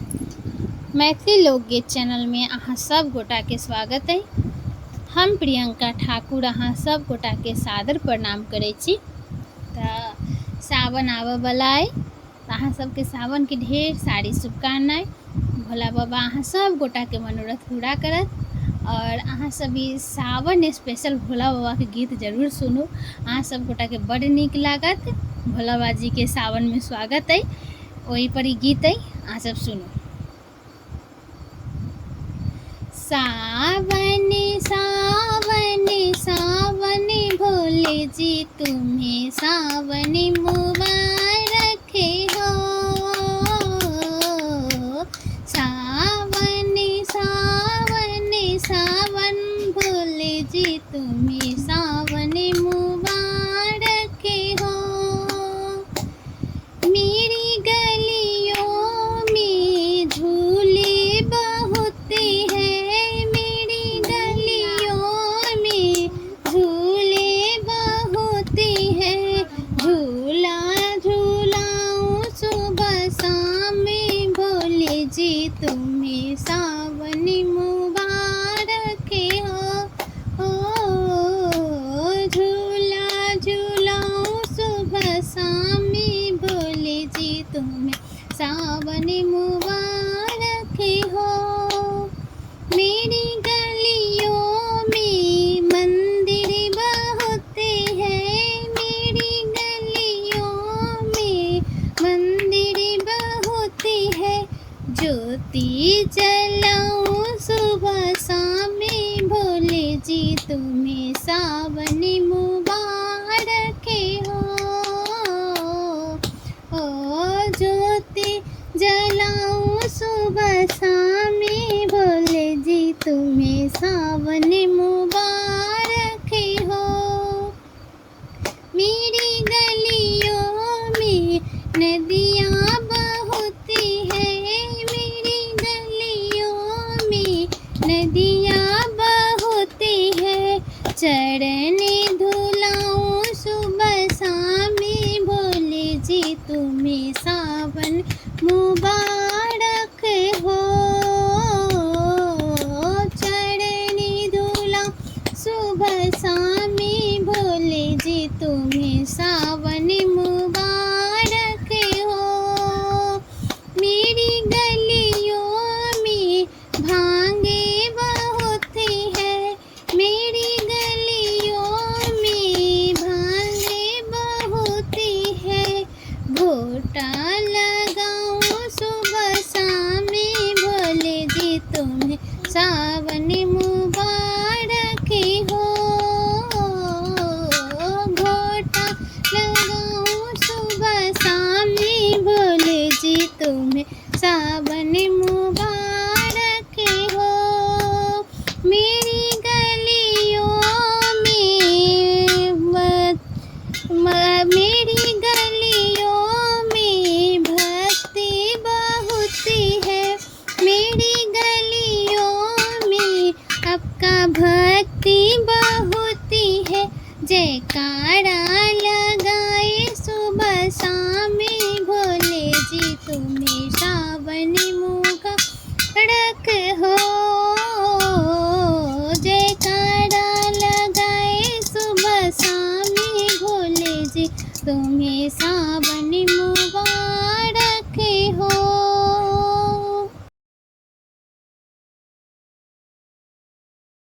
मैथिली लोकगीत चैनल में अहाँ सब गोटा के स्वागत है। हम प्रियंका ठाकुर अहाँ सब गोटा के सादर प्रणाम करै छी। तऽ सावन आबऽवला है, अहाँ सबके सावन के ढेर सारी शुभकामनाएं। भोला बाबा अहाँ सब गोटा के मनोरथ पूरा करत। और अहाँ सब ई सावन स्पेशल भोला बाबा के गीत जरूर सुनू, अहाँ सब गोटा के बड़ नीक लागत। भोला बाबा जी के सावन में स्वागत है, वही पर ई गीत है, अहाँ सब सुनू। सावन सावन सावन भोले जी तुम्हें सावन मुबारक हो। सावन सावन सावन भोले जी तुम्हें सावन मुबारक हो। मेरी गलियों में झूले बहुत हैं, मेरी गलियों में झूले बहुत हैं। झूला झूलाऊं सुबह शाम भोले जी तुम्हें सावन मुबारक हो। झूला झूलाऊं सुबह शाम भोले जी तुम्हें सावन मुबारक हो। मेरी गलियों में मंदिर बहुत हैं, मेरी गलियों में मंदिर बहुत है। ज्योति जलाऊं सुबह शाम भोले जी तुम्हें सावन मुबारक हो। ज्योति जलाऊं सुबह शाम भोले जी तुम्हें सावन मुबारक हो। मेरी गलियों में नदियाँ बहुत हैं, मेरी गलियों में नदियाँ बहुत है। चरण धुलाऊं सुबह शाम भोले जी तुम्हें सावन मुबारक हो। चरण धुलाऊं सुबह शाम भोले जी तुम्हें सावन मुबारक हो। मेरी गलियों में भांगे बहुत है, मेरी गलियों में भांगे बहुत है। घोटा लगाऊं सुबह शाम भोले जी तुम्हें सावन मुबारक हो। घोटा लगाऊं सुबह शाम भोले जी तुम्हें सावन मुबारक हो। मेरी गलियों मेरी गलियों में भक्ति बहुत है, मेरी गलियों में आपका भक्ति बहुत है। जयकारा लगाए सुबह शाम भोले जी तुम्हें सावन